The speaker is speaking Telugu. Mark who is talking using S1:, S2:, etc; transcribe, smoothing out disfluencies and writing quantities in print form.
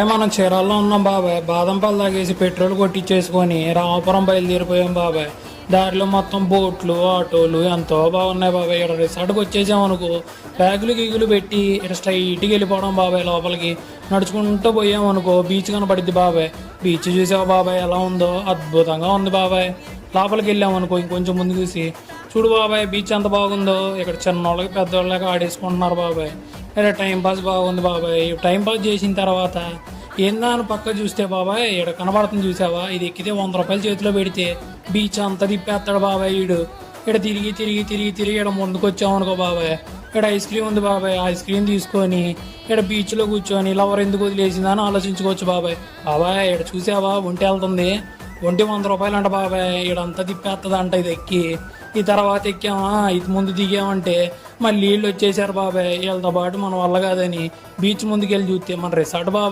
S1: మనం చీరాల్లో ఉన్నాం బాబాయ్. బాదంపాలు తాగేసి పెట్రోల్ కొట్టించేసుకొని రామాపురం బయలుదేరిపోయాం బాబాయ్. దారిలో మొత్తం బోట్లు ఆటోలు ఎంతో బాగున్నాయి బాబాయ్. ఇక్కడ రిసార్ట్కి వచ్చేసామనుకో బ్యాగులు గీగులు పెట్టి ఇక్కడ స్ట్రైట్కి వెళ్ళిపోవడం బాబాయ్. లోపలికి నడుచుకుంటూ పోయామనుకో బీచ్ కనపడిద్ది బాబాయ్. బీచ్ చూసావా బాబాయ్ ఎలా ఉందో? అద్భుతంగా ఉంది బాబాయ్. లోపలికి వెళ్ళామనుకో ఇంకొంచెం ముందు చూసి చూడు బాబాయ్ బీచ్ ఎంత బాగుందో. ఇక్కడ చిన్నోళ్ళకి పెద్దోళ్ళకి ఆడేసుకుంటున్నారు బాబాయ్. ఇక్కడ టైం పాస్ బాగుంది బాబాయ్. టైం పాస్ చేసిన తర్వాత ఏందా అని పక్క చూస్తే బాబాయ్ ఇక్కడ కనబడుతుంది చూసావా, ఇది ఎక్కితే 100 రూపాయలు చేతిలో పెడితే బీచ్ అంతా తిప్పేస్తాడు బాబాయ్ వీడు. ఇక్కడ తిరిగి తిరిగి తిరిగి తిరిగి ఇక్కడ ముందుకు వచ్చామనుకో బాబాయ్, ఇక్కడ ఐస్ క్రీమ్ ఉంది బాబాయ్. ఐస్ క్రీమ్ తీసుకొని ఇక్కడ బీచ్లో కూర్చొని లవర్ ఎందుకు వదిలేసిందని ఆలోచించుకోవచ్చు బాబాయ్. బాబాయ్ ఇక్కడ చూసావా ఒంటి వెళ్తుంది, ఒంటి 100 రూపాయలు అంట బాబాయ్. ఇక్కడంతా తిప్పేస్తుంది అంట ఇది ఎక్కి. ఈ తర్వాత ఎక్కామా ఇది ముందు దిగామంటే మళ్ళీ వీళ్ళు వచ్చేసారు బాబాయ్. వీళ్ళతో పాటు మన వల్ల కాదని బీచ్ ముందుకు వెళ్ళి చూస్తే మన రిసార్ట్ బాబాయ్.